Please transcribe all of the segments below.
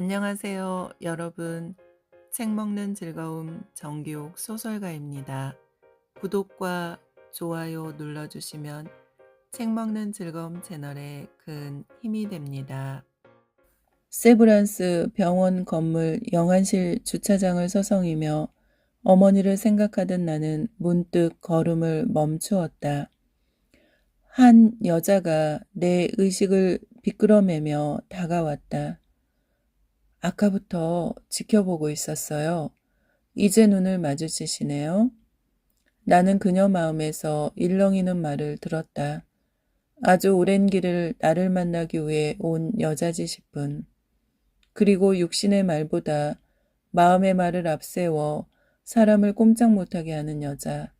안녕하세요, 여러분. 책 먹는 즐거움 정기욱 소설가입니다. 구독과 좋아요 눌러주시면 책 먹는 즐거움 채널에 큰 힘이 됩니다. 세브란스 병원 건물 영안실 주차장을 서성이며 어머니를 생각하던 나는 문득 걸음을 멈추었다. 한 여자가 내 의식을 비끄러매며 다가왔다. 아까부터 지켜보고 있었어요. 이제 눈을 마주치시네요. 나는 그녀 마음에서 일렁이는 말을 들었다. 아주 오랜 길을 나를 만나기 위해 온 여자지 싶은. 그리고 육신의 말보다 마음의 말을 앞세워 사람을 꼼짝 못하게 하는 여자.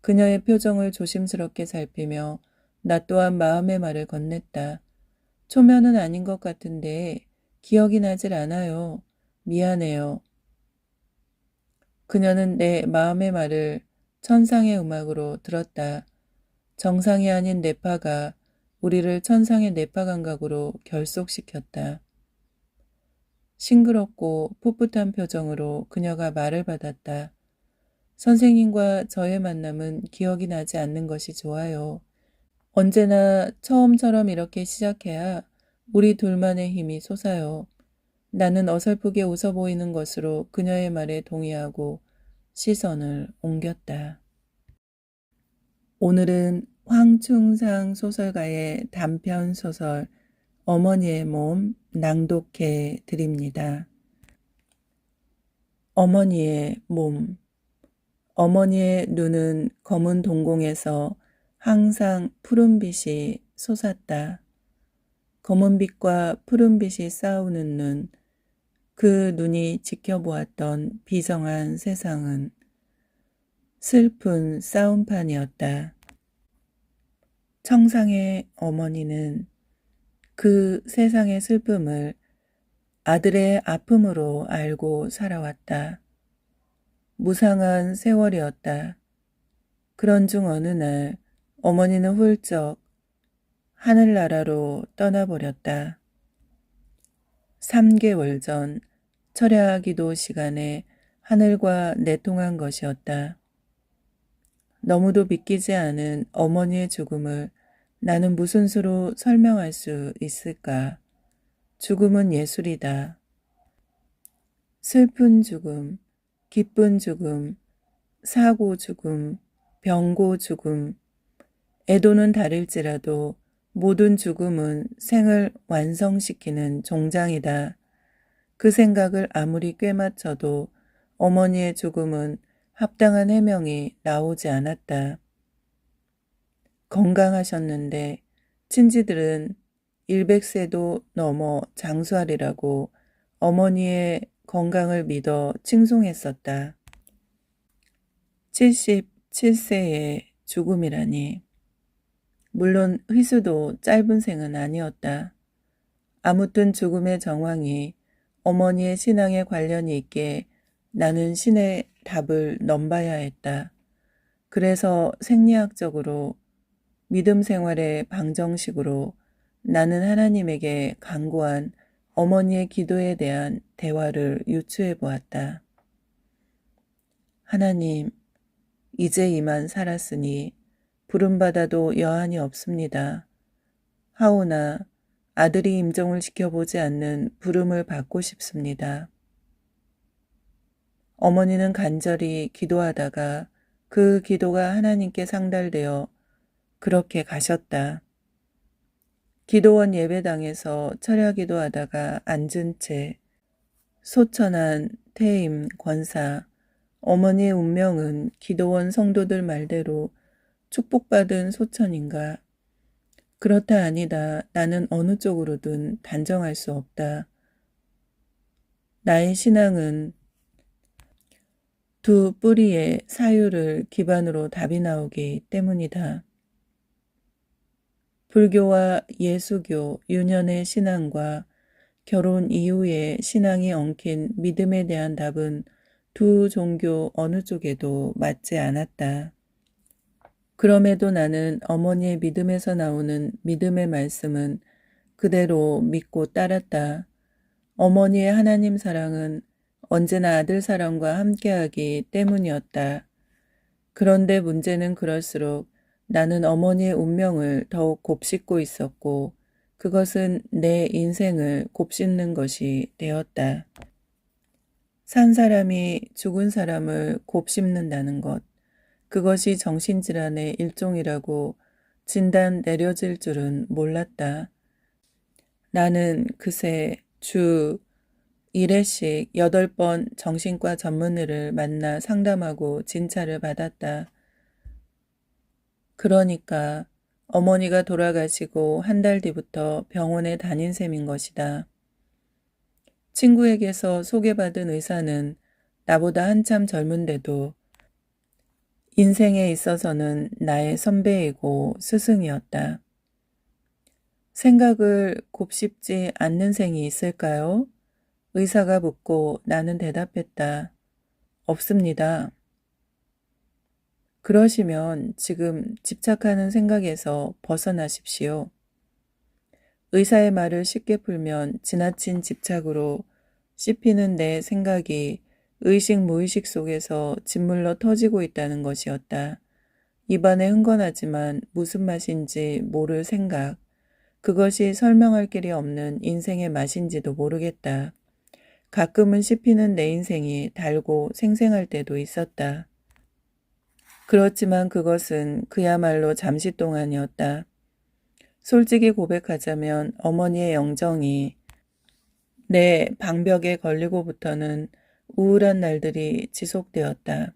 그녀의 표정을 조심스럽게 살피며 나 또한 마음의 말을 건넸다. 초면은 아닌 것 같은데 기억이 나질 않아요. 미안해요. 그녀는 내 마음의 말을 천상의 음악으로 들었다. 정상이 아닌 뇌파가 우리를 천상의 뇌파 감각으로 결속시켰다. 싱그럽고 풋풋한 표정으로 그녀가 말을 받았다. 선생님과 저의 만남은 기억이 나지 않는 것이 좋아요. 언제나 처음처럼 이렇게 시작해야 우리 둘만의 힘이 솟아요. 나는 어설프게 웃어 보이는 것으로 그녀의 말에 동의하고 시선을 옮겼다. 오늘은 황충상 소설가의 단편 소설 어머니의 몸 낭독해 드립니다. 어머니의 몸. 어머니의 눈은 검은 동공에서 항상 푸른빛이 솟았다. 검은빛과 푸른빛이 싸우는 눈, 그 눈이 지켜보았던 비정한 세상은 슬픈 싸움판이었다. 청상의 어머니는 그 세상의 슬픔을 아들의 아픔으로 알고 살아왔다. 무상한 세월이었다. 그런 중 어느 날 어머니는 훌쩍 하늘나라로 떠나버렸다. 3개월 전 철야 기도 시간에 하늘과 내통한 것이었다. 너무도 믿기지 않은 어머니의 죽음을 나는 무슨 수로 설명할 수 있을까? 죽음은 예술이다. 슬픈 죽음, 기쁜 죽음, 사고 죽음, 병고 죽음, 애도는 다를지라도 모든 죽음은 생을 완성시키는 종장이다. 그 생각을 아무리 꿰맞춰도 어머니의 죽음은 합당한 해명이 나오지 않았다. 건강하셨는데 친지들은 100세도 넘어 장수하리라고 어머니의 건강을 믿어 칭송했었다. 77세의 죽음이라니. 물론 희수도 짧은 생은 아니었다. 아무튼 죽음의 정황이 어머니의 신앙에 관련이 있게 나는 신의 답을 넘봐야 했다. 그래서 생리학적으로 믿음 생활의 방정식으로 나는 하나님에게 간구한 어머니의 기도에 대한 대화를 유추해 보았다. 하나님, 이제 이만 살았으니 부름받아도 여한이 없습니다. 하오나 아들이 임종을 지켜보지 않는 부름을 받고 싶습니다. 어머니는 간절히 기도하다가 그 기도가 하나님께 상달되어 그렇게 가셨다. 기도원 예배당에서 철야 기도하다가 앉은 채 소천한 태임 권사, 어머니의 운명은 기도원 성도들 말대로 축복받은 소천인가? 그렇다 아니다. 나는 어느 쪽으로든 단정할 수 없다. 나의 신앙은 두 뿌리의 사유를 기반으로 답이 나오기 때문이다. 불교와 예수교, 유년의 신앙과 결혼 이후의 신앙이 엉킨 믿음에 대한 답은 두 종교 어느 쪽에도 맞지 않았다. 그럼에도 나는 어머니의 믿음에서 나오는 믿음의 말씀은 그대로 믿고 따랐다. 어머니의 하나님 사랑은 언제나 아들 사랑과 함께하기 때문이었다. 그런데 문제는 그럴수록 나는 어머니의 운명을 더욱 곱씹고 있었고 그것은 내 인생을 곱씹는 것이 되었다. 산 사람이 죽은 사람을 곱씹는다는 것, 그것이 정신질환의 일종이라고 진단 내려질 줄은 몰랐다. 나는 그새 주 1회씩 8번 정신과 전문의를 만나 상담하고 진찰을 받았다. 그러니까 어머니가 돌아가시고 한 달 뒤부터 병원에 다닌 셈인 것이다. 친구에게서 소개받은 의사는 나보다 한참 젊은데도 인생에 있어서는 나의 선배이고 스승이었다. 생각을 곱씹지 않는 생이 있을까요? 의사가 묻고 나는 대답했다. 없습니다. 그러시면 지금 집착하는 생각에서 벗어나십시오. 의사의 말을 쉽게 풀면 지나친 집착으로 씹히는 내 생각이 의식 무의식 속에서 짓물러 터지고 있다는 것이었다. 입안에 흥건하지만 무슨 맛인지 모를 생각. 그것이 설명할 길이 없는 인생의 맛인지도 모르겠다. 가끔은 씹히는 내 인생이 달고 생생할 때도 있었다. 그렇지만 그것은 그야말로 잠시 동안이었다. 솔직히 고백하자면 어머니의 영정이 내 방벽에 걸리고부터는 우울한 날들이 지속되었다.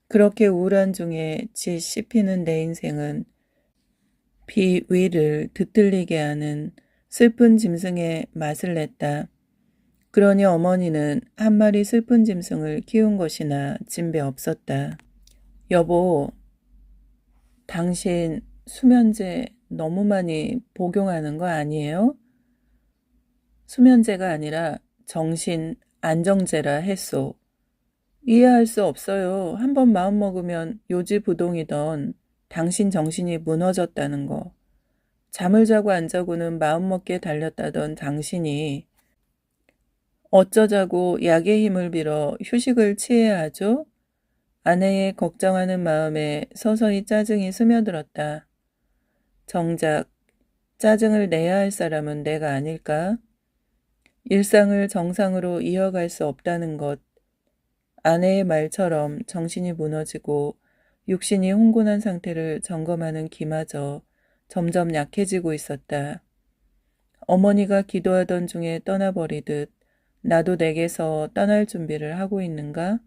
그렇게 우울한 중에 씹히는 내 인생은 비 위를 뒤틀리게 하는 슬픈 짐승의 맛을 냈다. 그러니 어머니는 한 마리 슬픈 짐승을 키운 것이나 진배 없었다. 여보, 당신 수면제 너무 많이 복용하는 거 아니에요? 수면제가 아니라 정신 안정제라 했소. 이해할 수 없어요. 한번 마음먹으면 요지부동이던 당신 정신이 무너졌다는 거. 잠을 자고 안 자고는 마음먹기에 달렸다던 당신이 어쩌자고 약의 힘을 빌어 휴식을 취해야 하죠? 아내의 걱정하는 마음에 서서히 짜증이 스며들었다. 정작 짜증을 내야 할 사람은 내가 아닐까? 일상을 정상으로 이어갈 수 없다는 것. 아내의 말처럼 정신이 무너지고 육신이 혼곤한 상태를 점검하는 기마저 점점 약해지고 있었다. 어머니가 기도하던 중에 떠나버리듯 나도 내게서 떠날 준비를 하고 있는가?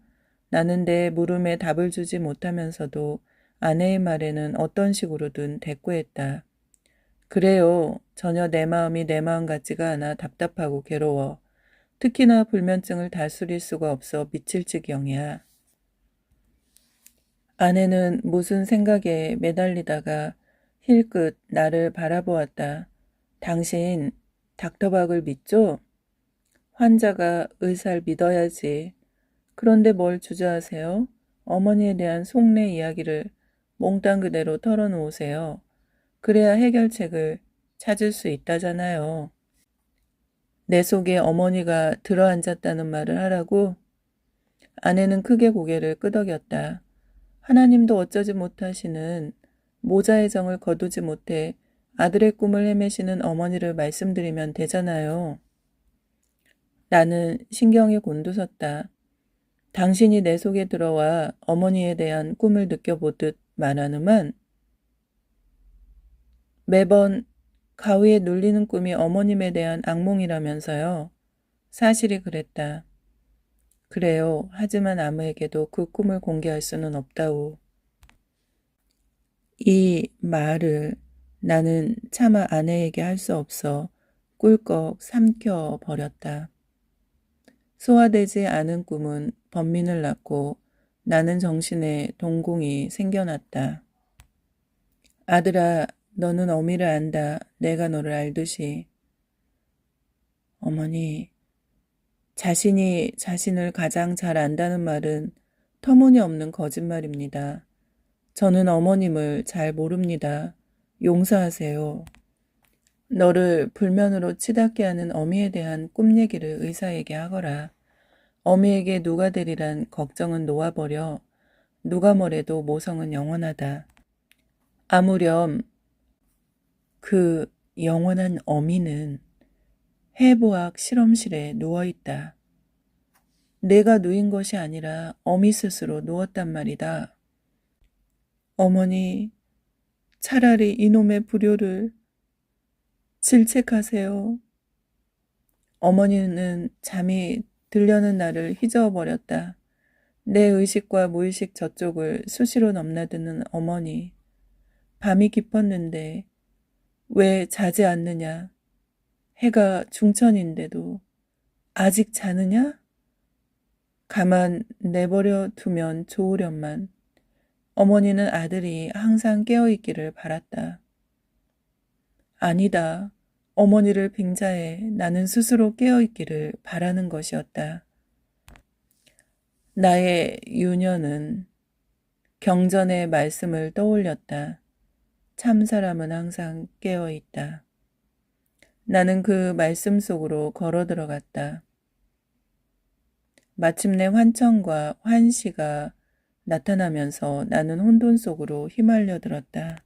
나는 내 물음에 답을 주지 못하면서도 아내의 말에는 어떤 식으로든 대꾸했다. 그래요. 전혀 내 마음이 내 마음 같지가 않아 답답하고 괴로워. 특히나 불면증을 다스릴 수가 없어 미칠 지경이야. 아내는 무슨 생각에 매달리다가 힐끗 나를 바라보았다. 당신 닥터박을 믿죠? 환자가 의사를 믿어야지. 그런데 뭘 주저하세요? 어머니에 대한 속내 이야기를 몽땅 그대로 털어놓으세요. 그래야 해결책을 찾을 수 있다잖아요. 내 속에 어머니가 들어앉았다는 말을 하라고? 아내는 크게 고개를 끄덕였다. 하나님도 어쩌지 못하시는 모자의 정을 거두지 못해 아들의 꿈을 헤매시는 어머니를 말씀드리면 되잖아요. 나는 신경이 곤두섰다. 당신이 내 속에 들어와 어머니에 대한 꿈을 느껴보듯 말하는만 매번 가위에 눌리는 꿈이 어머님에 대한 악몽이라면서요. 사실이 그랬다. 그래요. 하지만 아무에게도 그 꿈을 공개할 수는 없다오. 이 말을 나는 차마 아내에게 할 수 없어 꿀꺽 삼켜 버렸다. 소화되지 않은 꿈은 번민을 낳고 나는 정신에 동공이 생겨났다. 아들아, 너는 어미를 안다. 내가 너를 알듯이. 어머니, 자신이 자신을 가장 잘 안다는 말은 터무니없는 거짓말입니다. 저는 어머님을 잘 모릅니다. 용서하세요. 너를 불면으로 치닫게 하는 어미에 대한 꿈 얘기를 의사에게 하거라. 어미에게 누가 되리란 걱정은 놓아버려. 누가 뭐래도 모성은 영원하다. 아무렴 그 영원한 어미는 해부학 실험실에 누워있다. 내가 누인 것이 아니라 어미 스스로 누웠단 말이다. 어머니, 차라리 이놈의 불효를 질책하세요. 어머니는 잠이 들려는 나를 휘저어버렸다. 내 의식과 무의식 저쪽을 수시로 넘나드는 어머니. 밤이 깊었는데 왜 자지 않느냐? 해가 중천인데도 아직 자느냐? 가만 내버려 두면 좋으련만. 어머니는 아들이 항상 깨어있기를 바랐다. 아니다. 어머니를 빙자해 나는 스스로 깨어있기를 바라는 것이었다. 나의 유녀는 경전의 말씀을 떠올렸다. 참 사람은 항상 깨어있다. 나는 그 말씀 속으로 걸어 들어갔다. 마침내 환청과 환시가 나타나면서 나는 혼돈 속으로 휘말려 들었다.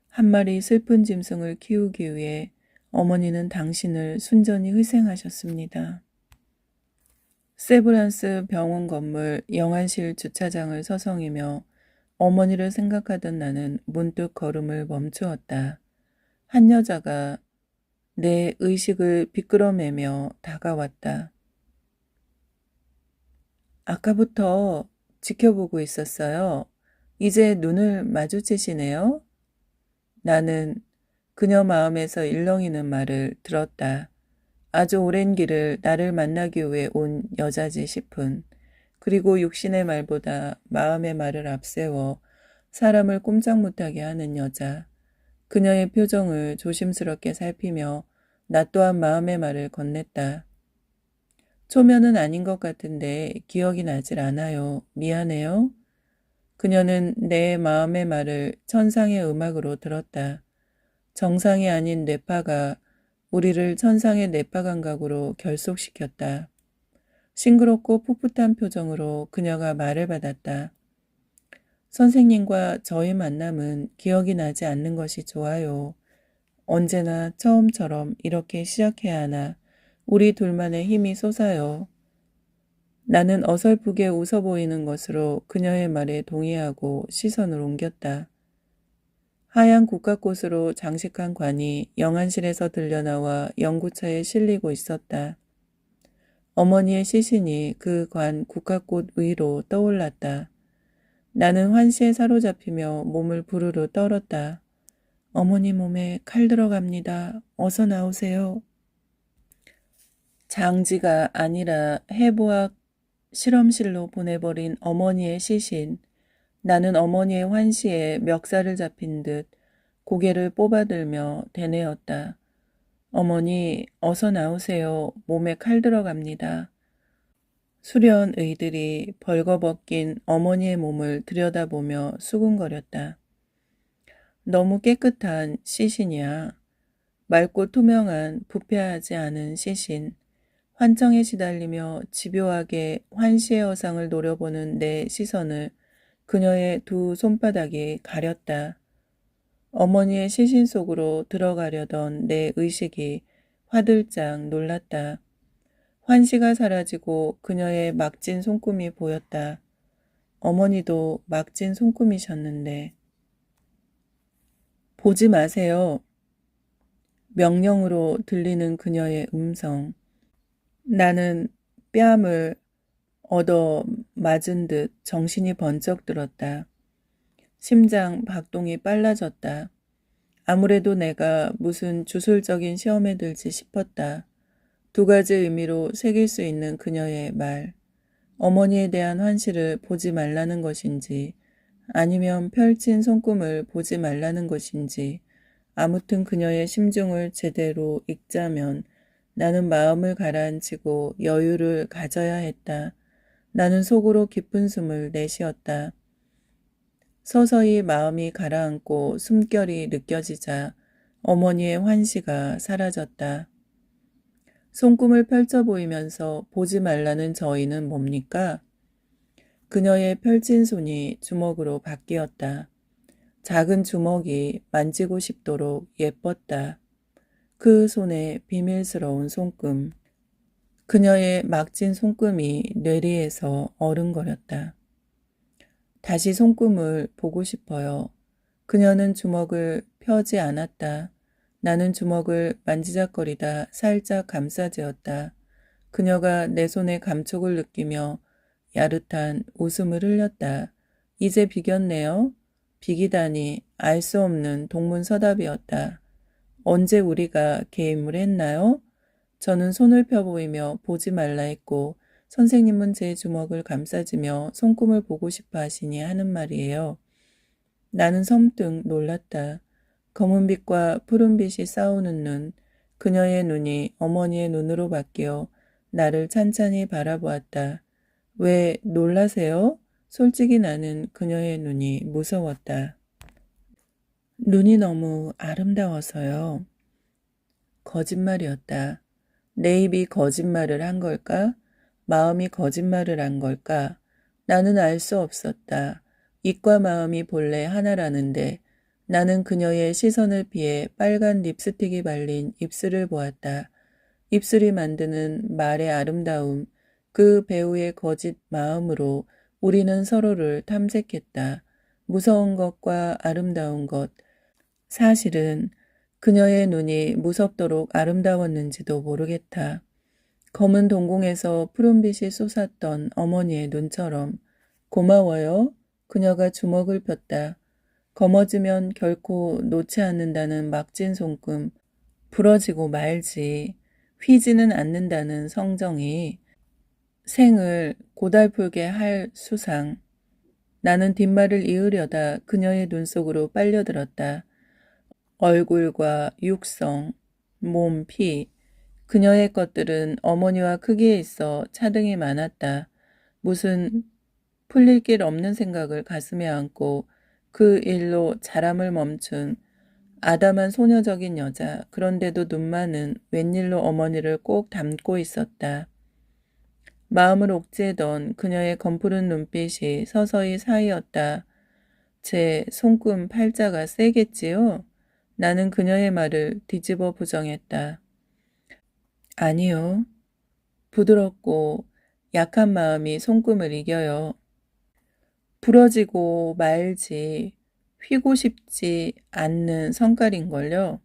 한 마리 슬픈 짐승을 키우기 위해 어머니는 당신을 순전히 희생하셨습니다. 세브란스 병원 건물 영안실 주차장을 서성이며 어머니를 생각하던 나는 문득 걸음을 멈추었다. 한 여자가 내 의식을 비끄러매며 다가왔다. 아까부터 지켜보고 있었어요. 이제 눈을 마주치시네요. 나는 그녀 마음에서 일렁이는 말을 들었다. 아주 오랜 길을 나를 만나기 위해 온 여자지 싶은, 그리고 육신의 말보다 마음의 말을 앞세워 사람을 꼼짝 못하게 하는 여자. 그녀의 표정을 조심스럽게 살피며 나 또한 마음의 말을 건넸다. 초면은 아닌 것 같은데 기억이 나질 않아요. 미안해요. 그녀는 내 마음의 말을 천상의 음악으로 들었다. 정상이 아닌 뇌파가 우리를 천상의 뇌파 감각으로 결속시켰다. 싱그럽고 풋풋한 표정으로 그녀가 말을 받았다. 선생님과 저의 만남은 기억이 나지 않는 것이 좋아요. 언제나 처음처럼 이렇게 시작해야 하나. 우리 둘만의 힘이 솟아요. 나는 어설프게 웃어 보이는 것으로 그녀의 말에 동의하고 시선을 옮겼다. 하얀 국화꽃으로 장식한 관이 영안실에서 들려나와 연구차에 실리고 있었다. 어머니의 시신이 그 관 국화꽃 위로 떠올랐다. 나는 환시에 사로잡히며 몸을 부르르 떨었다. 어머니 몸에 칼 들어갑니다. 어서 나오세요. 장지가 아니라 해부학 실험실로 보내버린 어머니의 시신. 나는 어머니의 환시에 멱살을 잡힌 듯 고개를 뽑아들며 되뇌었다. 어머니, 어서 나오세요. 몸에 칼 들어갑니다. 수련의들이 벌거벗긴 어머니의 몸을 들여다보며 수군거렸다. 너무 깨끗한 시신이야. 맑고 투명한 부패하지 않은 시신. 환청에 시달리며 집요하게 환시의 허상을 노려보는 내 시선을 그녀의 두 손바닥이 가렸다. 어머니의 시신 속으로 들어가려던 내 의식이 화들짝 놀랐다. 환시가 사라지고 그녀의 막진 손금이 보였다. 어머니도 막진 손금이셨는데. 보지 마세요. 명령으로 들리는 그녀의 음성. 나는 뺨을 얻어 맞은 듯 정신이 번쩍 들었다. 심장 박동이 빨라졌다. 아무래도 내가 무슨 주술적인 시험에 들지 싶었다. 두 가지 의미로 새길 수 있는 그녀의 말. 어머니에 대한 환시를 보지 말라는 것인지 아니면 펼친 손금을 보지 말라는 것인지 아무튼 그녀의 심중을 제대로 읽자면 나는 마음을 가라앉히고 여유를 가져야 했다. 나는 속으로 깊은 숨을 내쉬었다. 서서히 마음이 가라앉고 숨결이 느껴지자 어머니의 환시가 사라졌다. 손금을 펼쳐 보이면서 보지 말라는 저희는 뭡니까? 그녀의 펼친 손이 주먹으로 바뀌었다. 작은 주먹이 만지고 싶도록 예뻤다. 그 손에 비밀스러운 손금. 그녀의 막진 손금이 뇌리에서 어른거렸다. 다시 손금을 보고 싶어요. 그녀는 주먹을 펴지 않았다. 나는 주먹을 만지작거리다 살짝 감싸지었다. 그녀가 내 손의 감촉을 느끼며 야릇한 웃음을 흘렸다. 이제 비겼네요. 비기다니 알 수 없는 동문서답이었다. 언제 우리가 개임을 했나요? 저는 손을 펴 보이며 보지 말라 했고 선생님은 제 주먹을 감싸지며 손금을 보고 싶어 하시니 하는 말이에요. 나는 섬뜩 놀랐다. 검은빛과 푸른빛이 싸우는 눈, 그녀의 눈이 어머니의 눈으로 바뀌어 나를 찬찬히 바라보았다. 왜 놀라세요? 솔직히 나는 그녀의 눈이 무서웠다. 눈이 너무 아름다워서요. 거짓말이었다. 내 입이 거짓말을 한 걸까? 마음이 거짓말을 한 걸까? 나는 알 수 없었다. 입과 마음이 본래 하나라는데 나는 그녀의 시선을 피해 빨간 립스틱이 발린 입술을 보았다. 입술이 만드는 말의 아름다움, 그 배우의 거짓 마음으로 우리는 서로를 탐색했다. 무서운 것과 아름다운 것. 사실은 그녀의 눈이 무섭도록 아름다웠는지도 모르겠다. 검은 동공에서 푸른빛이 솟았던 어머니의 눈처럼. 고마워요. 그녀가 주먹을 폈다. 검어지면 결코 놓지 않는다는 막진 손금. 부러지고 말지. 휘지는 않는다는 성정이. 생을 고달프게 할 수상. 나는 뒷말을 이으려다 그녀의 눈 속으로 빨려들었다. 얼굴과 육성, 몸, 피. 그녀의 것들은 어머니와 크기에 있어 차등이 많았다. 무슨 풀릴 길 없는 생각을 가슴에 안고 그 일로 자람을 멈춘 아담한 소녀적인 여자. 그런데도 눈만은 웬일로 어머니를 꼭 닮고 있었다. 마음을 옥죄던 그녀의 검푸른 눈빛이 서서히 사이었다. 제 손금 팔자가 세겠지요? 나는 그녀의 말을 뒤집어 부정했다. 아니요. 부드럽고 약한 마음이 손금을 이겨요. 부러지고 말지 휘고 싶지 않는 성깔인걸요.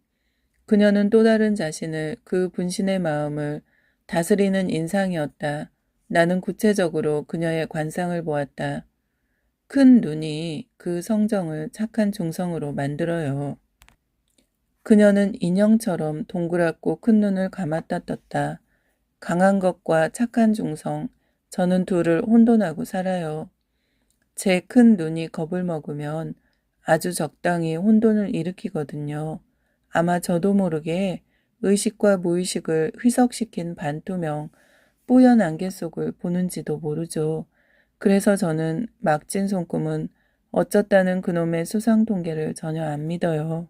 그녀는 또 다른 자신을 그 분신의 마음을 다스리는 인상이었다. 나는 구체적으로 그녀의 관상을 보았다. 큰 눈이 그 성정을 착한 중성으로 만들어요. 그녀는 인형처럼 동그랗고 큰 눈을 감았다 떴다. 강한 것과 착한 중성, 저는 둘을 혼돈하고 살아요. 제 큰 눈이 겁을 먹으면 아주 적당히 혼돈을 일으키거든요. 아마 저도 모르게 의식과 무의식을 희석시킨 반투명, 뿌연 안개 속을 보는지도 모르죠. 그래서 저는 막진 손금은 어쩌다는 그놈의 수상 통계를 전혀 안 믿어요.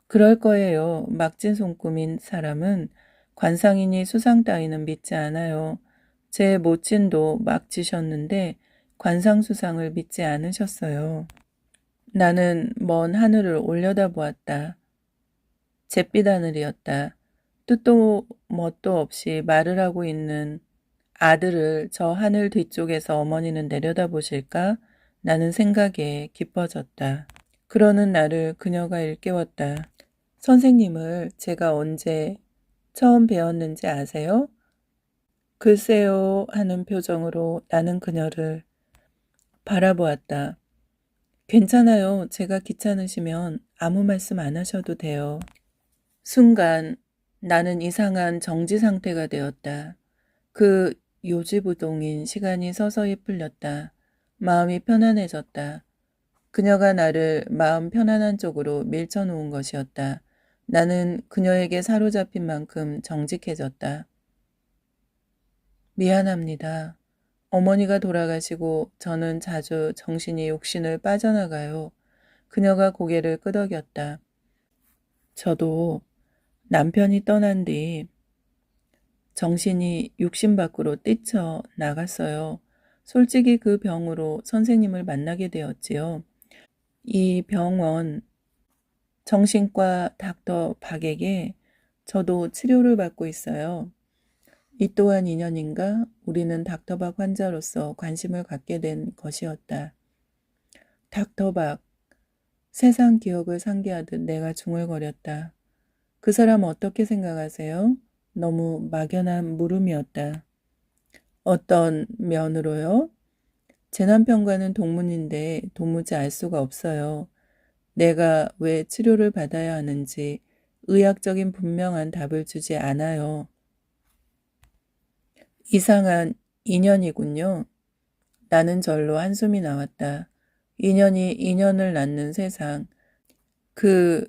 그럴 거예요. 막진 손금인 사람은 관상이니 수상 따위는 믿지 않아요. 제 모친도 막지셨는데 관상수상을 믿지 않으셨어요. 나는 먼 하늘을 올려다보았다. 잿빛 하늘이었다. 뜻도 멋도 없이 말을 하고 있는 아들을 저 하늘 뒤쪽에서 어머니는 내려다보실까? 나는 생각에 깊어졌다. 그러는 나를 그녀가 일깨웠다. 선생님을 제가 언제 처음 배웠는지 아세요? 글쎄요 하는 표정으로 나는 그녀를 바라보았다. 괜찮아요. 제가 귀찮으시면 아무 말씀 안 하셔도 돼요. 순간 나는 이상한 정지 상태가 되었다. 그 요지부동인 시간이 서서히 풀렸다. 마음이 편안해졌다. 그녀가 나를 마음 편안한 쪽으로 밀쳐놓은 것이었다. 나는 그녀에게 사로잡힌 만큼 정직해졌다. 미안합니다. 어머니가 돌아가시고 저는 자주 정신이 욕심을 빠져나가요. 그녀가 고개를 끄덕였다. 저도 남편이 떠난 뒤 정신이 육신 밖으로 뛰쳐 나갔어요. 솔직히 그 병으로 선생님을 만나게 되었지요. 이 병원 정신과 닥터 박에게 저도 치료를 받고 있어요. 이 또한 인연인가? 우리는 닥터 박 환자로서 관심을 갖게 된 것이었다. 닥터 박, 세상 기억을 상기하듯 내가 중얼거렸다. 그 사람 어떻게 생각하세요? 너무 막연한 물음이었다. 어떤 면으로요? 제 남편과는 동문인데 도무지 알 수가 없어요. 내가 왜 치료를 받아야 하는지 의학적인 분명한 답을 주지 않아요. 이상한 인연이군요. 나는 절로 한숨이 나왔다. 인연이 인연을 낳는 세상. 그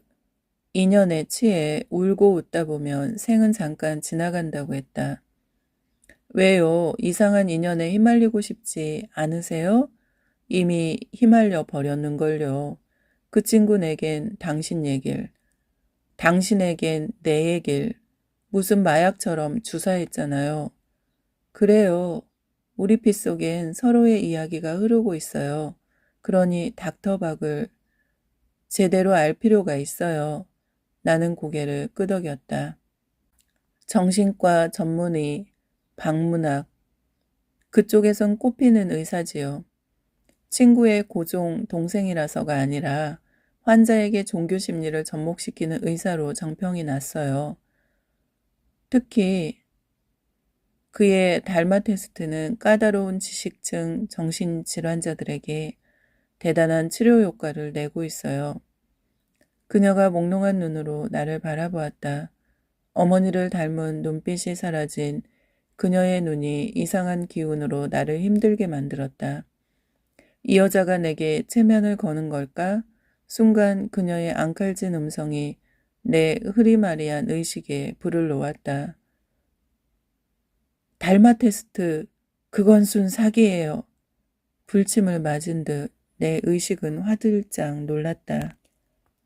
인연에 취해 울고 웃다 보면 생은 잠깐 지나간다고 했다. 왜요? 이상한 인연에 휘말리고 싶지 않으세요? 이미 휘말려 버렸는걸요. 그 친구 내겐 당신 얘길, 당신에겐 내 얘길, 무슨 마약처럼 주사했잖아요. 그래요. 우리 피 속엔 서로의 이야기가 흐르고 있어요. 그러니 닥터박을 제대로 알 필요가 있어요. 나는 고개를 끄덕였다. 정신과 전문의, 방문학, 그쪽에선 꼽히는 의사지요. 친구의 고종 동생이라서가 아니라 환자에게 종교 심리를 접목시키는 의사로 정평이 났어요. 특히 그의 달마 테스트는 까다로운 지식층 정신질환자들에게 대단한 치료 효과를 내고 있어요. 그녀가 몽롱한 눈으로 나를 바라보았다. 어머니를 닮은 눈빛이 사라진 그녀의 눈이 이상한 기운으로 나를 힘들게 만들었다. 이 여자가 내게 체면을 거는 걸까? 순간 그녀의 앙칼진 음성이 내 흐리마리한 의식에 불을 놓았다. 달마 테스트, 그건 순 사기예요. 불침을 맞은 듯 내 의식은 화들짝 놀랐다.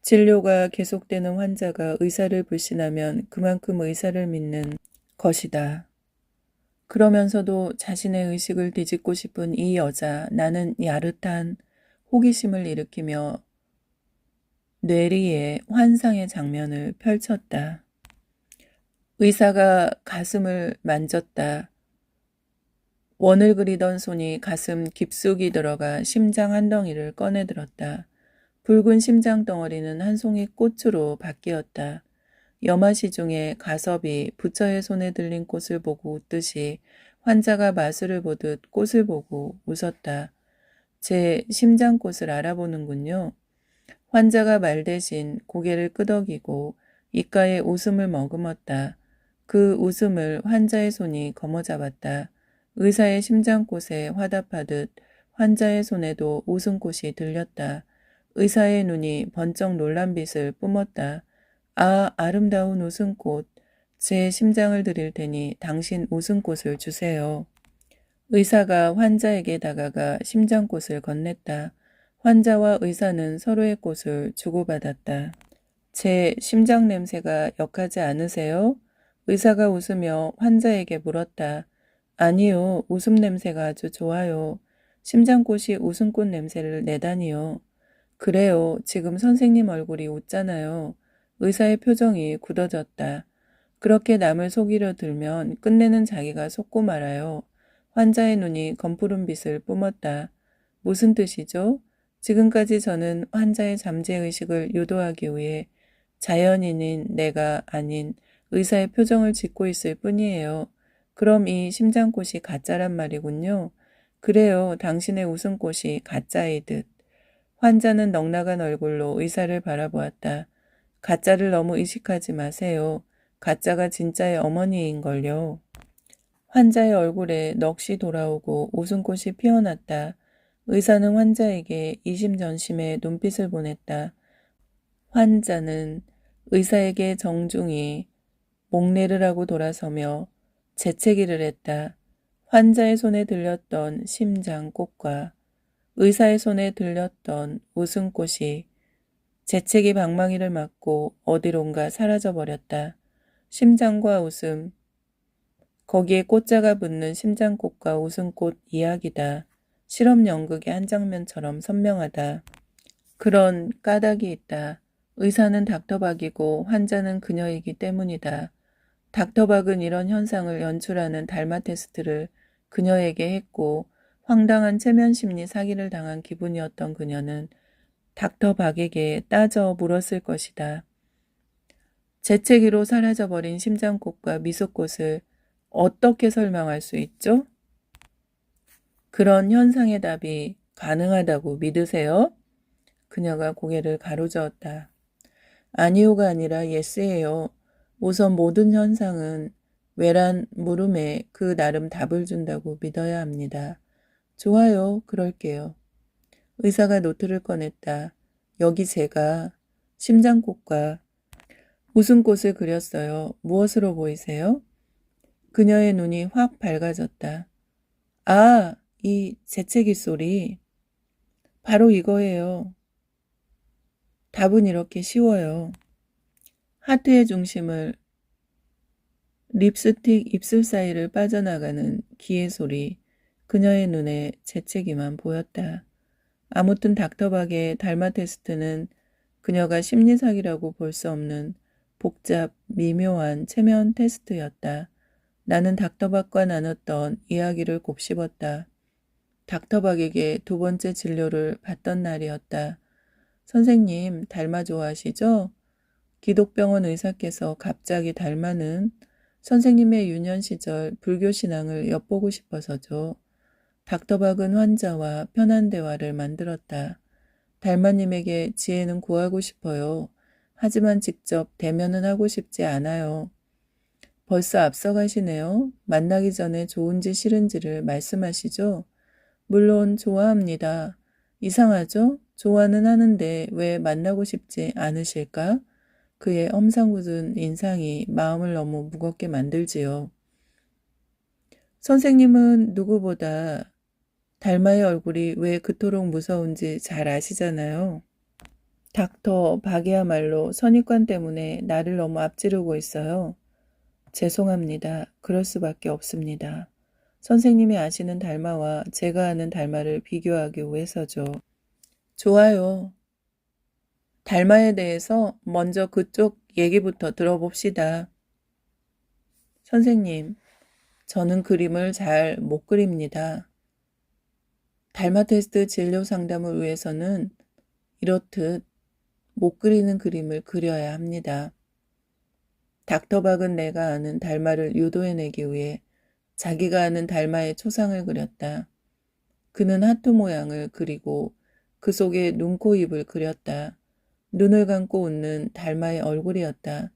진료가 계속되는 환자가 의사를 불신하면 그만큼 의사를 믿는 것이다. 그러면서도 자신의 의식을 뒤집고 싶은 이 여자, 나는 야릇한 호기심을 일으키며 뇌리에 환상의 장면을 펼쳤다. 의사가 가슴을 만졌다. 원을 그리던 손이 가슴 깊숙이 들어가 심장 한 덩이를 꺼내들었다. 붉은 심장 덩어리는 한 송이 꽃으로 바뀌었다. 여마시 중에 가섭이 부처의 손에 들린 꽃을 보고 웃듯이 환자가 마술을 보듯 꽃을 보고 웃었다. 제 심장꽃을 알아보는군요. 환자가 말 대신 고개를 끄덕이고 입가에 웃음을 머금었다. 그 웃음을 환자의 손이 거머잡았다. 의사의 심장꽃에 화답하듯 환자의 손에도 웃음꽃이 들렸다. 의사의 눈이 번쩍 놀란 빛을 뿜었다. 아, 아름다운 웃음꽃. 제 심장을 드릴 테니 당신 웃음꽃을 주세요. 의사가 환자에게 다가가 심장꽃을 건넸다. 환자와 의사는 서로의 꽃을 주고받았다. 제 심장 냄새가 역하지 않으세요? 의사가 웃으며 환자에게 물었다. 아니요, 웃음 냄새가 아주 좋아요. 심장꽃이 웃음꽃 냄새를 내다니요. 그래요, 지금 선생님 얼굴이 웃잖아요. 의사의 표정이 굳어졌다. 그렇게 남을 속이려 들면 끝내는 자기가 속고 말아요. 환자의 눈이 검푸른 빛을 뿜었다. 무슨 뜻이죠? 지금까지 저는 환자의 잠재의식을 유도하기 위해 자연인인 내가 아닌 의사의 표정을 짓고 있을 뿐이에요. 그럼 이 심장꽃이 가짜란 말이군요. 그래요, 당신의 웃음꽃이 가짜이듯. 환자는 넉나간 얼굴로 의사를 바라보았다. 가짜를 너무 의식하지 마세요. 가짜가 진짜의 어머니인걸요. 환자의 얼굴에 넋이 돌아오고 웃음꽃이 피어났다. 의사는 환자에게 이심전심의 눈빛을 보냈다. 환자는 의사에게 정중히 목례를 하고 돌아서며 재채기를 했다. 환자의 손에 들렸던 심장꽃과 의사의 손에 들렸던 웃음꽃이 재채기 방망이를 맞고 어디론가 사라져버렸다. 심장과 웃음, 거기에 꽃자가 붙는 심장꽃과 웃음꽃 이야기다. 실험 연극의 한 장면처럼 선명하다. 그런 까닭이 있다. 의사는 닥터박이고 환자는 그녀이기 때문이다. 닥터박은 이런 현상을 연출하는 달마 테스트를 그녀에게 했고 황당한 체면심리 사기를 당한 기분이었던 그녀는 닥터박에게 따져 물었을 것이다. 재채기로 사라져버린 심장꽃과 미소꽃을 어떻게 설명할 수 있죠? 그런 현상의 답이 가능하다고 믿으세요? 그녀가 고개를 가로저었다. 아니요가 아니라 예스예요. 우선 모든 현상은 외란 물음에 그 나름 답을 준다고 믿어야 합니다. 좋아요. 그럴게요. 의사가 노트를 꺼냈다. 여기 제가 심장꽃과 웃음꽃을 그렸어요. 무엇으로 보이세요? 그녀의 눈이 확 밝아졌다. 아, 이 재채기 소리. 바로 이거예요. 답은 이렇게 쉬워요. 하트의 중심을 립스틱 입술 사이를 빠져나가는 기의 소리. 그녀의 눈에 재채기만 보였다. 아무튼 닥터박의 달마 테스트는 그녀가 심리사기라고 볼 수 없는 복잡, 미묘한 체면 테스트였다. 나는 닥터박과 나눴던 이야기를 곱씹었다. 닥터박에게 두 번째 진료를 받던 날이었다. 선생님, 달마 좋아하시죠? 기독병원 의사께서 갑자기 달마는 선생님의 유년 시절 불교 신앙을 엿보고 싶어서죠. 닥터박은 환자와 편한 대화를 만들었다. 달마님에게 지혜는 구하고 싶어요. 하지만 직접 대면은 하고 싶지 않아요. 벌써 앞서가시네요. 만나기 전에 좋은지 싫은지를 말씀하시죠. 물론 좋아합니다. 이상하죠? 좋아는 하는데 왜 만나고 싶지 않으실까? 그의 엄상궂은 인상이 마음을 너무 무겁게 만들지요. 선생님은 누구보다 달마의 얼굴이 왜 그토록 무서운지 잘 아시잖아요. 닥터 박이야말로 선입관 때문에 나를 너무 앞지르고 있어요. 죄송합니다. 그럴 수밖에 없습니다. 선생님이 아시는 달마와 제가 아는 달마를 비교하기 위해서죠. 좋아요. 달마에 대해서 먼저 그쪽 얘기부터 들어봅시다. 선생님, 저는 그림을 잘 못 그립니다. 달마 테스트 진료 상담을 위해서는 이렇듯 못 그리는 그림을 그려야 합니다. 닥터박은 내가 아는 달마를 유도해내기 위해 자기가 아는 달마의 초상을 그렸다. 그는 하트 모양을 그리고 그 속에 눈, 코, 입을 그렸다. 눈을 감고 웃는 달마의 얼굴이었다.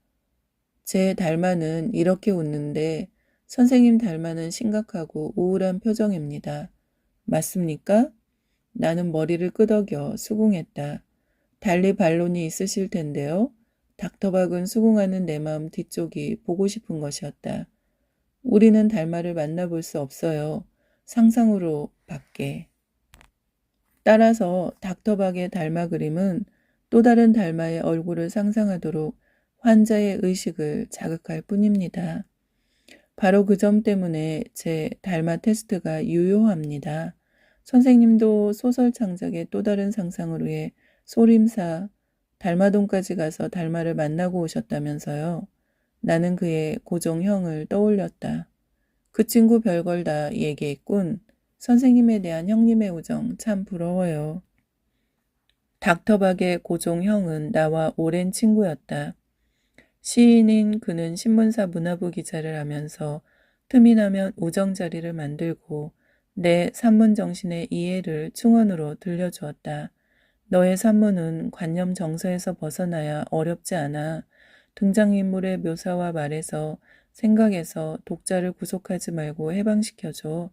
제 달마는 이렇게 웃는데 선생님 달마는 심각하고 우울한 표정입니다. 맞습니까? 나는 머리를 끄덕여 수긍했다. 달리 반론이 있으실 텐데요. 닥터박은 수긍하는 내 마음 뒤쪽이 보고 싶은 것이었다. 우리는 달마를 만나볼 수 없어요. 상상으로 밖에. 따라서 닥터박의 달마 그림은 또 다른 달마의 얼굴을 상상하도록 환자의 의식을 자극할 뿐입니다. 바로 그 점 때문에 제 달마 테스트가 유효합니다. 선생님도 소설 창작의 또 다른 상상을 위해 소림사 달마동까지 가서 달마를 만나고 오셨다면서요. 나는 그의 고종형을 떠올렸다. 그 친구 별걸 다 얘기했군. 선생님에 대한 형님의 우정 참 부러워요. 닥터박의 고종형은 나와 오랜 친구였다. 시인인 그는 신문사 문화부 기자를 하면서 틈이 나면 우정 자리를 만들고 내 산문 정신의 이해를 충원으로 들려주었다. 너의 산문은 관념 정서에서 벗어나야 어렵지 않아. 등장인물의 묘사와 말에서 생각에서 독자를 구속하지 말고 해방시켜줘.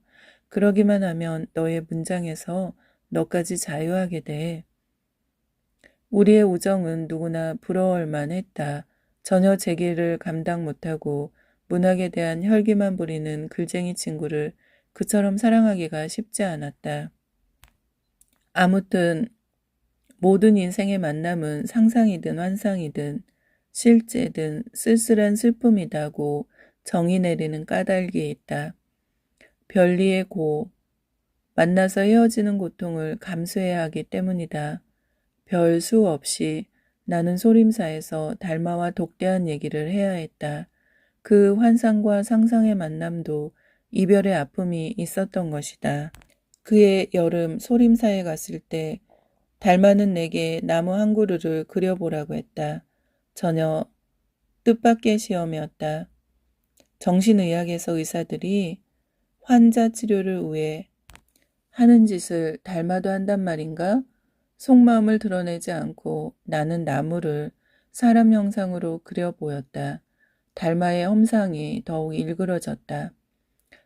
그러기만 하면 너의 문장에서 너까지 자유하게 돼. 우리의 우정은 누구나 부러워할 만했다. 전혀 재기를 감당 못하고 문학에 대한 혈기만 부리는 글쟁이 친구를 그처럼 사랑하기가 쉽지 않았다. 아무튼 모든 인생의 만남은 상상이든 환상이든 실제든 쓸쓸한 슬픔이다고 정의 내리는 까닭이 있다. 별리의 고, 만나서 헤어지는 고통을 감수해야 하기 때문이다. 별 수 없이 나는 소림사에서 달마와 독대한 얘기를 해야 했다. 그 환상과 상상의 만남도 이별의 아픔이 있었던 것이다. 그의 여름 소림사에 갔을 때 달마는 내게 나무 한 그루를 그려보라고 했다. 전혀 뜻밖의 시험이었다. 정신의학에서 의사들이 환자 치료를 위해 하는 짓을 달마도 한단 말인가? 속마음을 드러내지 않고 나는 나무를 사람 형상으로 그려 보였다. 달마의 험상이 더욱 일그러졌다.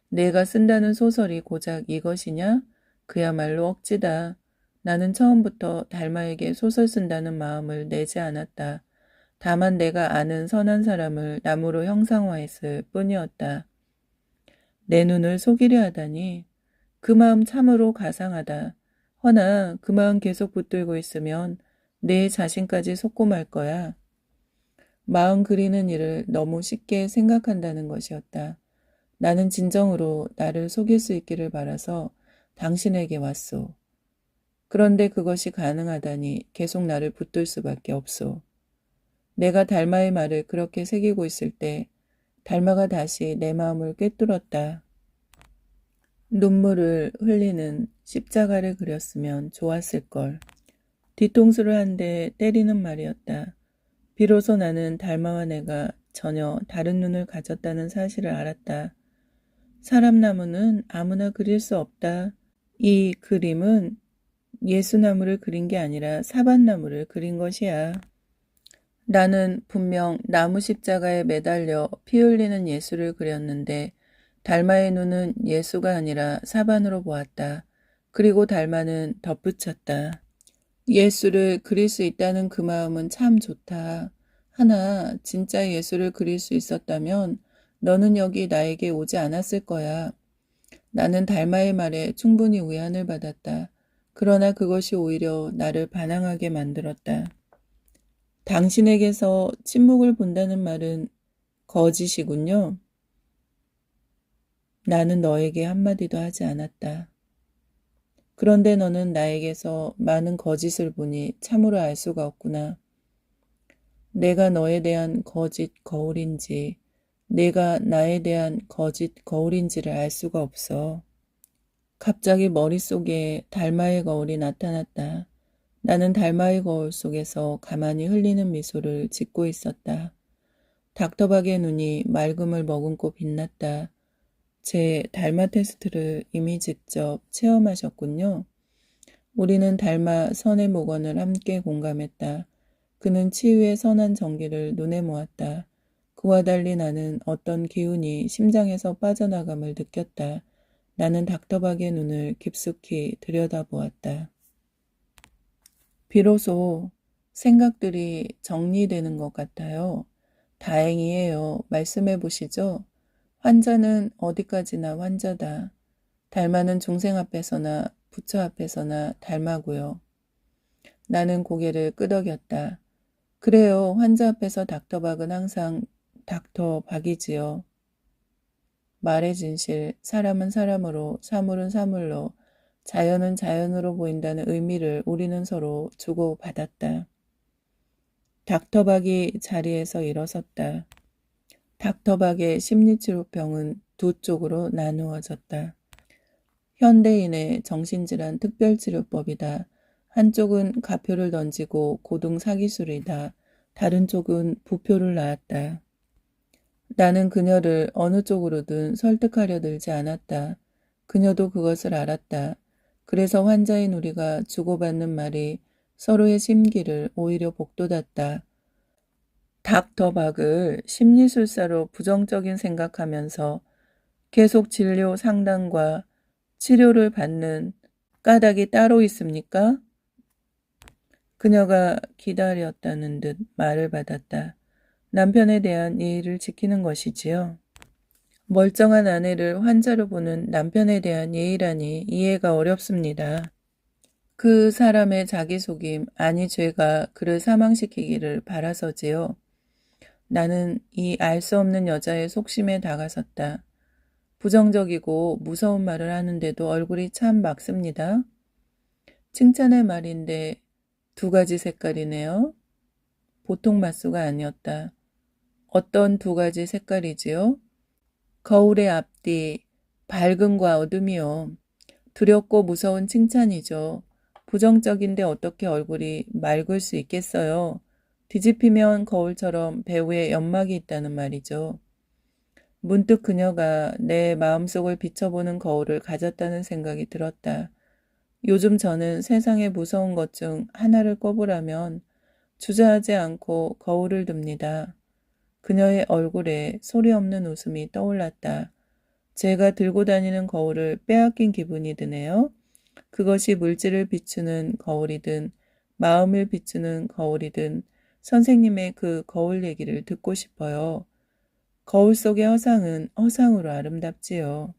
내가 쓴다는 소설이 고작 이것이냐? 그야말로 억지다. 나는 처음부터 달마에게 소설 쓴다는 마음을 내지 않았다. 다만 내가 아는 선한 사람을 나무로 형상화했을 뿐이었다. 내 눈을 속이려 하다니 그 마음 참으로 가상하다. 허나 그 마음 계속 붙들고 있으면 내 자신까지 속고 말 거야. 마음 그리는 일을 너무 쉽게 생각한다는 것이었다. 나는 진정으로 나를 속일 수 있기를 바라서 당신에게 왔소. 그런데 그것이 가능하다니 계속 나를 붙들 수밖에 없소. 내가 달마의 말을 그렇게 새기고 있을 때 달마가 다시 내 마음을 꿰뚫었다. 눈물을 흘리는 십자가를 그렸으면 좋았을걸. 뒤통수를 한 대 때리는 말이었다. 비로소 나는 달마와 내가 전혀 다른 눈을 가졌다는 사실을 알았다. 사람나무는 아무나 그릴 수 없다. 이 그림은 예수나무를 그린 게 아니라 사반나무를 그린 것이야. 나는 분명 나무 십자가에 매달려 피 흘리는 예수를 그렸는데 달마의 눈은 예수가 아니라 사반으로 보았다. 그리고 달마는 덧붙였다. 예수를 그릴 수 있다는 그 마음은 참 좋다. 하나 진짜 예수를 그릴 수 있었다면 너는 여기 나에게 오지 않았을 거야. 나는 달마의 말에 충분히 위안을 받았다. 그러나 그것이 오히려 나를 반항하게 만들었다. 당신에게서 침묵을 본다는 말은 거짓이군요. 나는 너에게 한마디도 하지 않았다. 그런데 너는 나에게서 많은 거짓을 보니 참으로 알 수가 없구나. 내가 너에 대한 거짓 거울인지 내가 나에 대한 거짓 거울인지를 알 수가 없어. 갑자기 머릿속에 달마의 거울이 나타났다. 나는 달마의 거울 속에서 가만히 흘리는 미소를 짓고 있었다. 닥터박의 눈이 맑음을 머금고 빛났다. 제 달마 테스트를 이미 직접 체험하셨군요. 우리는 달마 선의 목원을 함께 공감했다. 그는 치유의 선한 전기를 눈에 모았다. 그와 달리 나는 어떤 기운이 심장에서 빠져나감을 느꼈다. 나는 닥터박의 눈을 깊숙이 들여다보았다. 비로소 생각들이 정리되는 것 같아요. 다행이에요. 말씀해 보시죠. 환자는 어디까지나 환자다. 달마는 중생 앞에서나 부처 앞에서나 달마고요. 나는 고개를 끄덕였다. 그래요. 환자 앞에서 닥터박은 항상 닥터박이지요. 말의 진실, 사람은 사람으로, 사물은 사물로, 자연은 자연으로 보인다는 의미를 우리는 서로 주고받았다. 닥터박이 자리에서 일어섰다. 닥터박의 심리치료병은 두 쪽으로 나누어졌다. 현대인의 정신질환 특별치료법이다. 한쪽은 가표를 던지고 고등 사기술이다. 다른 쪽은 부표를 낳았다. 나는 그녀를 어느 쪽으로든 설득하려 들지 않았다. 그녀도 그것을 알았다. 그래서 환자인 우리가 주고받는 말이 서로의 심기를 오히려 복돋았다. 닥터박을 심리술사로 부정적인 생각하면서 계속 진료 상담과 치료를 받는 까닭이 따로 있습니까? 그녀가 기다렸다는 듯 말을 받았다. 남편에 대한 예의를 지키는 것이지요. 멀쩡한 아내를 환자로 보는 남편에 대한 예의라니 이해가 어렵습니다. 그 사람의 자기속임, 아니 죄가 그를 사망시키기를 바라서지요. 나는 이 알 수 없는 여자의 속심에 다가섰다. 부정적이고 무서운 말을 하는데도 얼굴이 참 맑습니다. 칭찬의 말인데 두 가지 색깔이네요. 보통 맞수가 아니었다. 어떤 두 가지 색깔이지요? 거울의 앞뒤, 밝음과 어둠이요. 두렵고 무서운 칭찬이죠. 부정적인데 어떻게 얼굴이 맑을 수 있겠어요. 뒤집히면 거울처럼 배우에 연막이 있다는 말이죠. 문득 그녀가 내 마음속을 비춰보는 거울을 가졌다는 생각이 들었다. 요즘 저는 세상에 무서운 것 중 하나를 꼽으라면 주저하지 않고 거울을 듭니다. 그녀의 얼굴에 소리 없는 웃음이 떠올랐다. 제가 들고 다니는 거울을 빼앗긴 기분이 드네요. 그것이 물질을 비추는 거울이든 마음을 비추는 거울이든 선생님의 그 거울 얘기를 듣고 싶어요. 거울 속의 허상은 허상으로 아름답지요.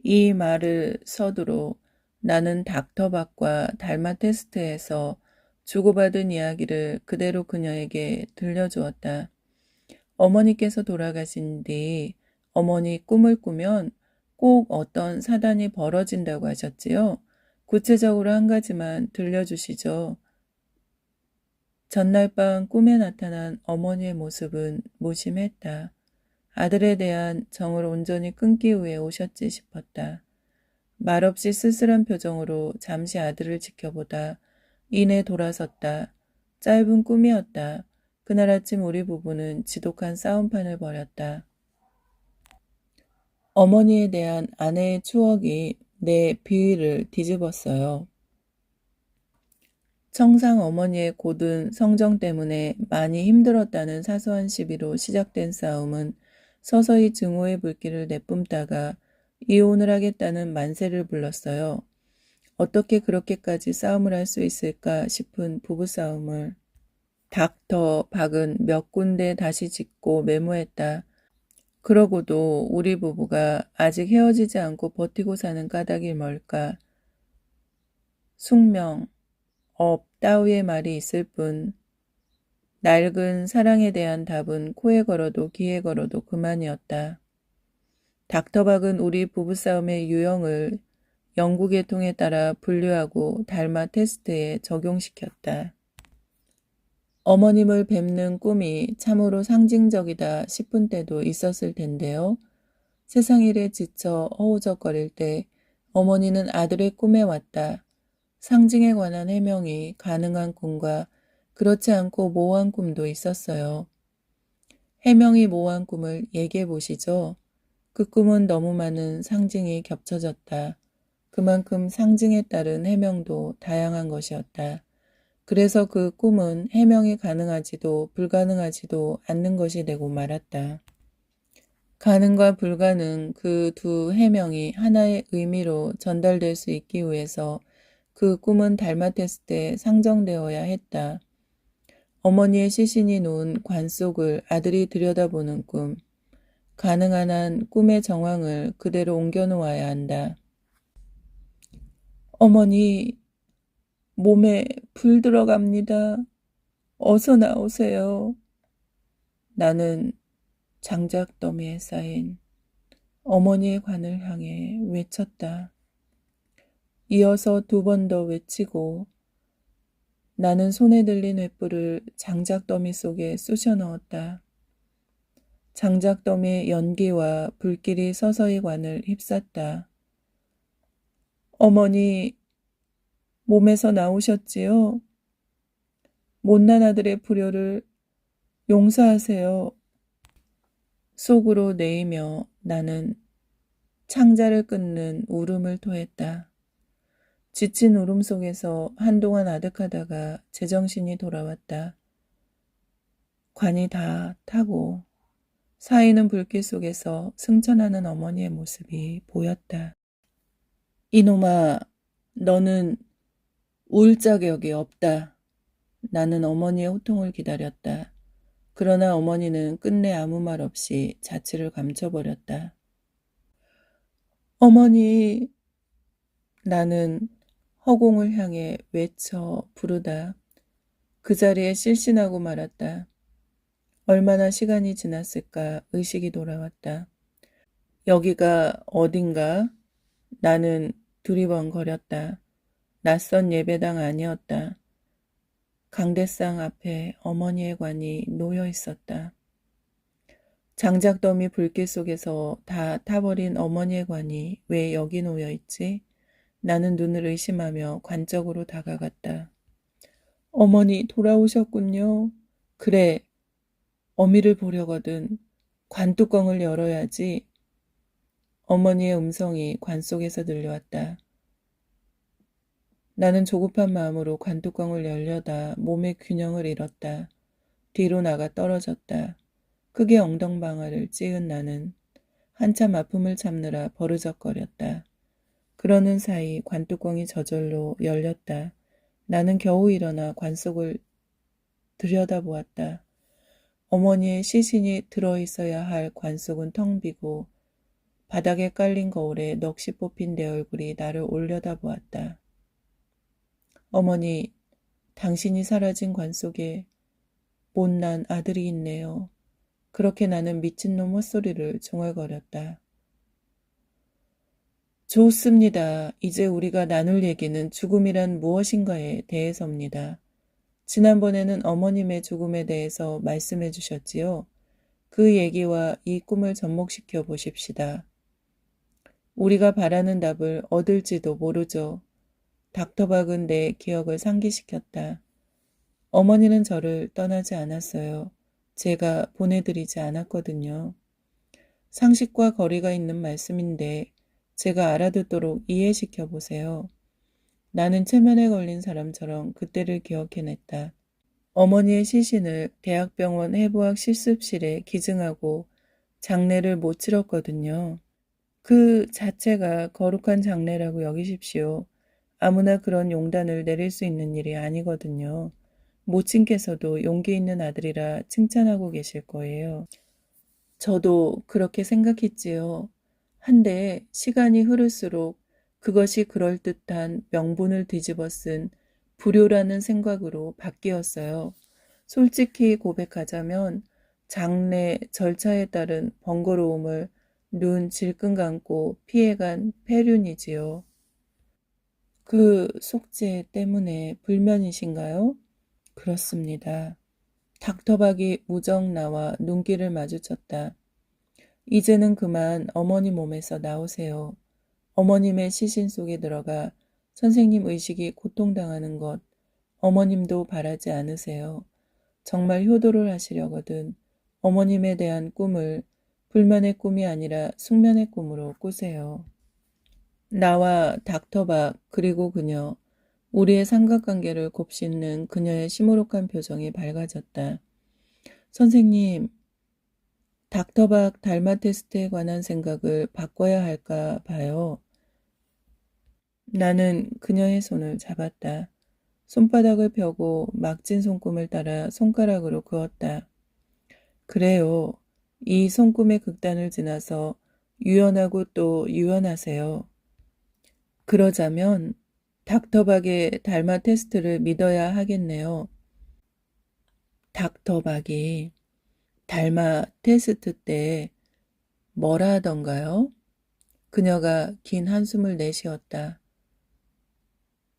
이 말을 서두로 나는 닥터박과 달마 테스트에서 주고받은 이야기를 그대로 그녀에게 들려주었다. 어머니께서 돌아가신 뒤 어머니 꿈을 꾸면 꼭 어떤 사단이 벌어진다고 하셨지요. 구체적으로 한 가지만 들려주시죠. 전날 밤 꿈에 나타난 어머니의 모습은 무심했다. 아들에 대한 정을 온전히 끊기 위해 오셨지 싶었다. 말없이 쓸쓸한 표정으로 잠시 아들을 지켜보다 이내 돌아섰다. 짧은 꿈이었다. 그날 아침 우리 부부는 지독한 싸움판을 벌였다. 어머니에 대한 아내의 추억이 내 비위를 뒤집었어요. 청상 어머니의 고든 성정 때문에 많이 힘들었다는 사소한 시비로 시작된 싸움은 서서히 증오의 불길을 내뿜다가 이혼을 하겠다는 만세를 불렀어요. 어떻게 그렇게까지 싸움을 할 수 있을까 싶은 부부싸움을 닥터 박은 몇 군데 다시 짓고 메모했다. 그러고도 우리 부부가 아직 헤어지지 않고 버티고 사는 까닭이 뭘까? 숙명, 업 따위의 말이 있을 뿐 낡은 사랑에 대한 답은 코에 걸어도 귀에 걸어도 그만이었다. 닥터박은 우리 부부싸움의 유형을 영구계통에 따라 분류하고 달마 테스트에 적용시켰다. 어머님을 뵙는 꿈이 참으로 상징적이다 싶은 때도 있었을 텐데요. 세상 일에 지쳐 허우적거릴 때 어머니는 아들의 꿈에 왔다. 상징에 관한 해명이 가능한 꿈과 그렇지 않고 모호한 꿈도 있었어요. 해명이 모호한 꿈을 얘기해 보시죠. 그 꿈은 너무 많은 상징이 겹쳐졌다. 그만큼 상징에 따른 해명도 다양한 것이었다. 그래서 그 꿈은 해명이 가능하지도 불가능하지도 않는 것이 되고 말았다. 가능과 불가능 그 두 해명이 하나의 의미로 전달될 수 있기 위해서 그 꿈은 달마 테스트에 상정되어야 했다. 어머니의 시신이 놓은 관 속을 아들이 들여다보는 꿈. 가능한 한 꿈의 정황을 그대로 옮겨놓아야 한다. 어머니, 몸에 불 들어갑니다. 어서 나오세요. 나는 장작 더미에 쌓인 어머니의 관을 향해 외쳤다. 이어서 두 번 더 외치고 나는 손에 들린 횃불을 장작 더미 속에 쑤셔 넣었다. 장작 더미의 연기와 불길이 서서히 관을 휩쌌다. 어머니, 몸에서 나오셨지요? 못난 아들의 불효를 용서하세요. 속으로 내이며 나는 창자를 끊는 울음을 토했다. 지친 울음 속에서 한동안 아득하다가 제정신이 돌아왔다. 관이 다 타고 사이는 불길 속에서 승천하는 어머니의 모습이 보였다. 이놈아, 너는 울 자격이 없다. 나는 어머니의 호통을 기다렸다. 그러나 어머니는 끝내 아무 말 없이 자취를 감춰버렸다. 어머니, 나는 허공을 향해 외쳐 부르다 그 자리에 실신하고 말았다. 얼마나 시간이 지났을까 의식이 돌아왔다. 여기가 어딘가? 나는 두리번거렸다. 낯선 예배당 아니었다. 강대상 앞에 어머니의 관이 놓여 있었다. 장작더미 불길 속에서 다 타버린 어머니의 관이 왜 여기 놓여 있지? 나는 눈을 의심하며 관 쪽으로 다가갔다. 어머니 돌아오셨군요. 그래, 어미를 보려거든. 관뚜껑을 열어야지. 어머니의 음성이 관 속에서 들려왔다. 나는 조급한 마음으로 관뚜껑을 열려다 몸의 균형을 잃었다. 뒤로 나가 떨어졌다. 크게 엉덩방아를 찧은 나는 한참 아픔을 참느라 버르적거렸다. 그러는 사이 관뚜껑이 저절로 열렸다. 나는 겨우 일어나 관 속을 들여다보았다. 어머니의 시신이 들어있어야 할 관 속은 텅 비고 바닥에 깔린 거울에 넋이 뽑힌 내 얼굴이 나를 올려다보았다. 어머니, 당신이 사라진 관 속에 못난 아들이 있네요. 그렇게 나는 미친놈 헛소리를 중얼거렸다. 좋습니다. 이제 우리가 나눌 얘기는 죽음이란 무엇인가에 대해서입니다. 지난번에는 어머님의 죽음에 대해서 말씀해 주셨지요. 그 얘기와 이 꿈을 접목시켜 보십시다. 우리가 바라는 답을 얻을지도 모르죠. 닥터박은 내 기억을 상기시켰다. 어머니는 저를 떠나지 않았어요. 제가 보내드리지 않았거든요. 상식과 거리가 있는 말씀인데 제가 알아듣도록 이해시켜 보세요. 나는 체면에 걸린 사람처럼 그때를 기억해냈다. 어머니의 시신을 대학병원 해부학 실습실에 기증하고 장례를 못 치렀거든요. 그 자체가 거룩한 장례라고 여기십시오. 아무나 그런 용단을 내릴 수 있는 일이 아니거든요. 모친께서도 용기 있는 아들이라 칭찬하고 계실 거예요. 저도 그렇게 생각했지요. 한데 시간이 흐를수록 그것이 그럴듯한 명분을 뒤집어 쓴 불효라는 생각으로 바뀌었어요. 솔직히 고백하자면 장례 절차에 따른 번거로움을 눈 질끈 감고 피해간 폐륜이지요. 그 속죄 때문에 불면이신가요? 그렇습니다. 닥터박이 무정 나와 눈길을 마주쳤다. 이제는 그만 어머니 몸에서 나오세요. 어머님의 시신 속에 들어가 선생님 의식이 고통당하는 것 어머님도 바라지 않으세요. 정말 효도를 하시려거든 어머님에 대한 꿈을 불면의 꿈이 아니라 숙면의 꿈으로 꾸세요. 나와 닥터박 그리고 그녀 우리의 삼각관계를 곱씹는 그녀의 시무룩한 표정이 밝아졌다. 선생님, 닥터박 달마 테스트에 관한 생각을 바꿔야 할까 봐요. 나는 그녀의 손을 잡았다. 손바닥을 펴고 막진 손금을 따라 손가락으로 그었다. 그래요. 이 손금의 극단을 지나서 유연하고 또 유연하세요. 그러자면 닥터박의 달마 테스트를 믿어야 하겠네요. 닥터박이 달마 테스트 때 뭐라 하던가요? 그녀가 긴 한숨을 내쉬었다.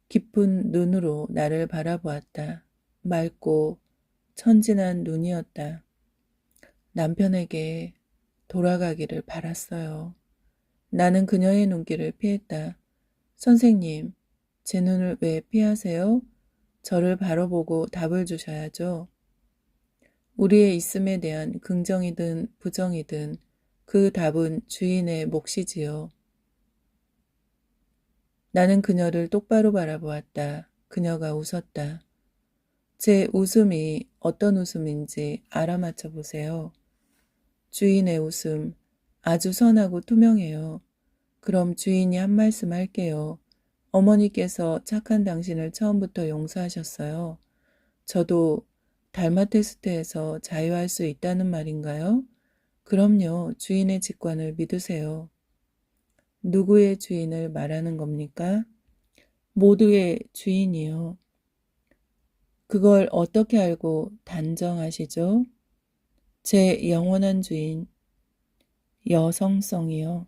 깊은 눈으로 나를 바라보았다. 맑고 천진한 눈이었다. 남편에게 돌아가기를 바랐어요. 나는 그녀의 눈길을 피했다. 선생님, 제 눈을 왜 피하세요? 저를 바로 보고 답을 주셔야죠. 우리의 있음에 대한 긍정이든 부정이든 그 답은 주인의 몫이지요. 나는 그녀를 똑바로 바라보았다. 그녀가 웃었다. 제 웃음이 어떤 웃음인지 알아맞혀 보세요. 주인의 웃음 아주 선하고 투명해요. 그럼 주인이 한 말씀 할게요. 어머니께서 착한 당신을 처음부터 용서하셨어요. 저도 달마 테스트에서 자유할 수 있다는 말인가요? 그럼요. 주인의 직관을 믿으세요. 누구의 주인을 말하는 겁니까? 모두의 주인이요. 그걸 어떻게 알고 단정하시죠? 제 영원한 주인, 여성성이요.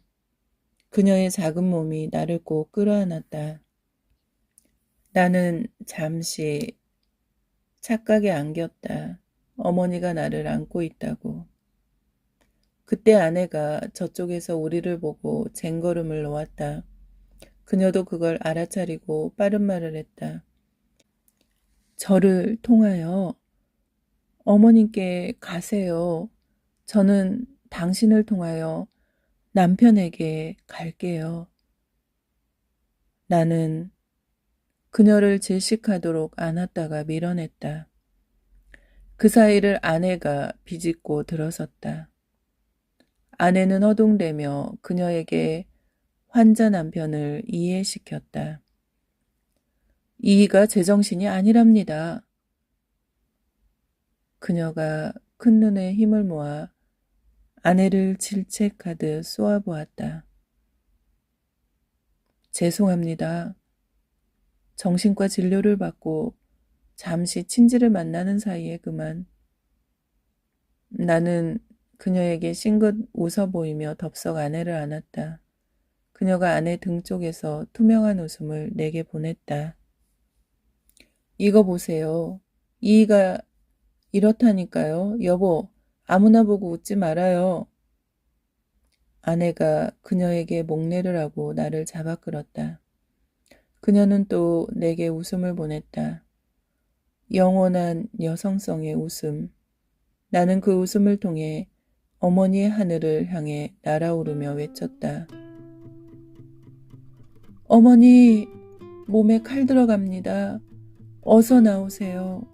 그녀의 작은 몸이 나를 꼭 끌어안았다. 나는 잠시 착각에 안겼다. 어머니가 나를 안고 있다고. 그때 아내가 저쪽에서 우리를 보고 쟁걸음을 놓았다. 그녀도 그걸 알아차리고 빠른 말을 했다. 저를 통하여 어머님께 가세요. 저는 당신을 통하여 남편에게 갈게요. 나는 그녀를 질식하도록 안았다가 밀어냈다. 그 사이를 아내가 비집고 들어섰다. 아내는 허둥대며 그녀에게 환자 남편을 이해시켰다. 이의가 제정신이 아니랍니다. 그녀가 큰 눈에 힘을 모아 아내를 질책하듯 쏘아보았다. 죄송합니다. 정신과 진료를 받고 잠시 친지를 만나는 사이에 그만. 나는 그녀에게 싱긋 웃어 보이며 덥석 아내를 안았다. 그녀가 아내 등 쪽에서 투명한 웃음을 내게 보냈다. 이거 보세요. 이이가 이렇다니까요. 여보, 아무나 보고 웃지 말아요. 아내가 그녀에게 목례를 하고 나를 잡아 끌었다. 그녀는 또 내게 웃음을 보냈다. 영원한 여성성의 웃음. 나는 그 웃음을 통해 어머니의 하늘을 향해 날아오르며 외쳤다. 어머니, 몸에 칼 들어갑니다. 어서 나오세요.